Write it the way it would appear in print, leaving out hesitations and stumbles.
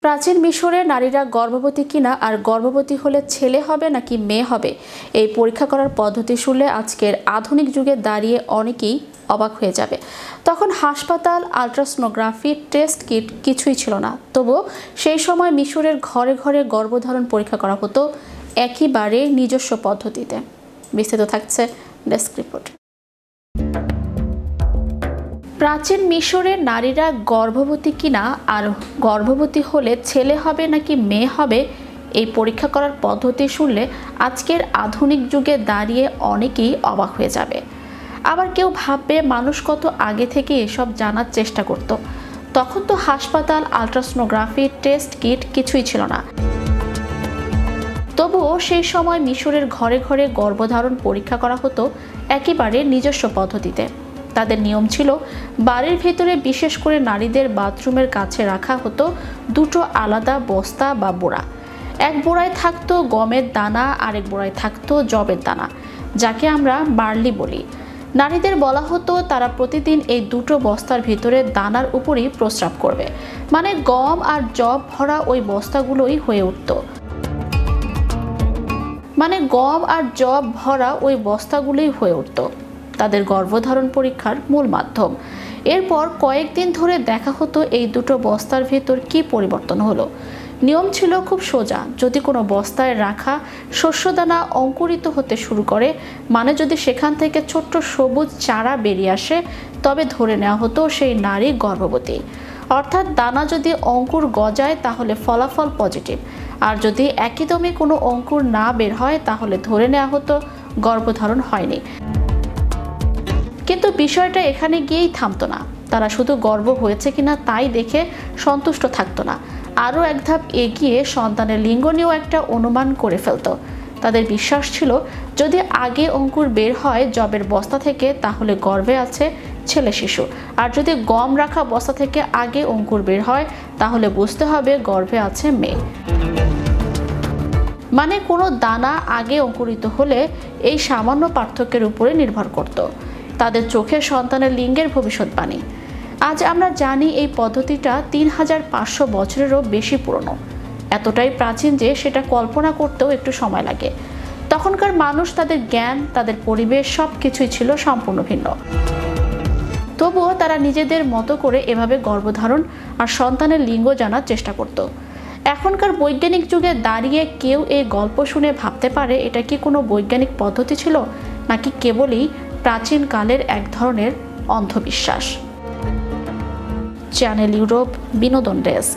প্রাচীন মিশরে নারীরা গর্ভবতী কিনা আর গর্ভবতী হলে ছেলে হবে নাকি মেয়ে হবে এই পরীক্ষা করার পদ্ধতি শুনলে আজকের আধুনিক যুগে দাঁড়িয়ে অনেকেই অবাক হয়ে যাবে। তখন হাসপাতাল, আল্ট্রাসোনোগ্রাফি, টেস্ট কিট কিছুই ছিল না। তবুও সেই সময় মিশরের ঘরে ঘরে গর্ভধারণ পরীক্ষা করা হতো একেবারে নিজস্ব পদ্ধতিতে। বিস্তারিত থাকছে ডেস্ক রিপোর্টে। প্রাচীন মিশরে নারীরা গর্ভবতী কিনা আর গর্ভবতী হলে ছেলে হবে নাকি মেয়ে হবে এই পরীক্ষা করার পদ্ধতি শুনলে আজকের আধুনিক যুগে দাঁড়িয়ে অনেকেই অবাক হয়ে যাবে। আবার কেউ ভাববে মানুষ কত আগে থেকে এসব জানার চেষ্টা করত। তখন তো হাসপাতাল, আল্ট্রাসোনোগ্রাফি, টেস্ট কিট কিছুই ছিল না। তবুও সেই সময় মিশরের ঘরে ঘরে গর্ভধারণ পরীক্ষা করা হতো একেবারে নিজস্ব পদ্ধতিতে। তাদের নিয়ম ছিল, বাড়ির ভেতরে বিশেষ করে নারীদের বাথরুমের কাছে রাখা হতো দুটো আলাদা বস্তা বা বোড়া। এক বোড়ায় থাকতো গমের দানা, আরেক বোড়ায় থাকতো যবের দানা, যাকে আমরা বার্লি বলি। নারীদের বলা হতো তারা প্রতিদিন এই দুটো বস্তার ভিতরে দানার উপরই প্রস্রাব করবে, মানে গম আর যব ভরা ওই বস্তাগুলোই হয়ে উঠত। তাদের গর্ভধারণ পরীক্ষার মূল মাধ্যম। এরপর কয়েকদিন ধরে দেখা হতো এই দুটো বস্তার ভেতর কি পরিবর্তন হলো। নিয়ম ছিল খুব সোজা, যদি কোনো বস্তায় রাখা শস্যদানা অঙ্কুরিত হতে শুরু করে, মানে যদি সেখান থেকে ছোট্ট সবুজ চারা বেরিয়ে আসে, তবে ধরে নেওয়া হতো সেই নারী গর্ভবতী। অর্থাৎ দানা যদি অঙ্কুর গজায় তাহলে ফলাফল পজিটিভ, আর যদি একদমই কোনো অঙ্কুর না বের হয় তাহলে ধরে নেওয়া হতো গর্ভধারণ হয়নি। কিন্তু বিষয়টা এখানে গিয়েই থামতো না। তারা শুধু গর্ভ হয়েছে কিনা তাই দেখে সন্তুষ্ট থাকতো না, আরও এক ধাপ এগিয়ে সন্তানের লিঙ্গ নিয়েও একটা অনুমান করে ফেলত। তাদের বিশ্বাস ছিল, যদি আগে অঙ্কুর বের হয় যবের বস্তা থেকে তাহলে গর্ভে আছে ছেলে শিশু, আর যদি গম রাখা বস্তা থেকে আগে অঙ্কুর বের হয় তাহলে বুঝতে হবে গর্ভে আছে মেয়ে। মানে কোনো দানা আগে অঙ্কুরিত হলে এই সামান্য পার্থক্যের উপরে নির্ভর করত তাদের চোখে সন্তানের লিঙ্গের ভবিষ্যৎবাণী। আজ আমরা জানি এই পদ্ধতিটা ৩৫০০ বছরেরও বেশি পুরনো। এতটাই প্রাচীন যে সেটা কল্পনা করতেও একটু সময় লাগে। তখনকার মানুষ, তাদের জ্ঞান, তাদের পরিবেশ সব কিছুই ছিল সম্পূর্ণ ভিন্ন। তবুও তারা নিজেদের মতো করে এভাবে গর্ভধারণ আর সন্তানের লিঙ্গ জানার চেষ্টা করত। এখনকার বৈজ্ঞানিক যুগে দাঁড়িয়ে কেউ এই গল্প শুনে ভাবতে পারে এটা কি কোনো বৈজ্ঞানিক পদ্ধতি ছিল, নাকি কেবলই প্রাচীনকালের এক ধরনের অন্ধবিশ্বাস। চ্যানেল ইউরোপ বিনোদন ডেস্ক।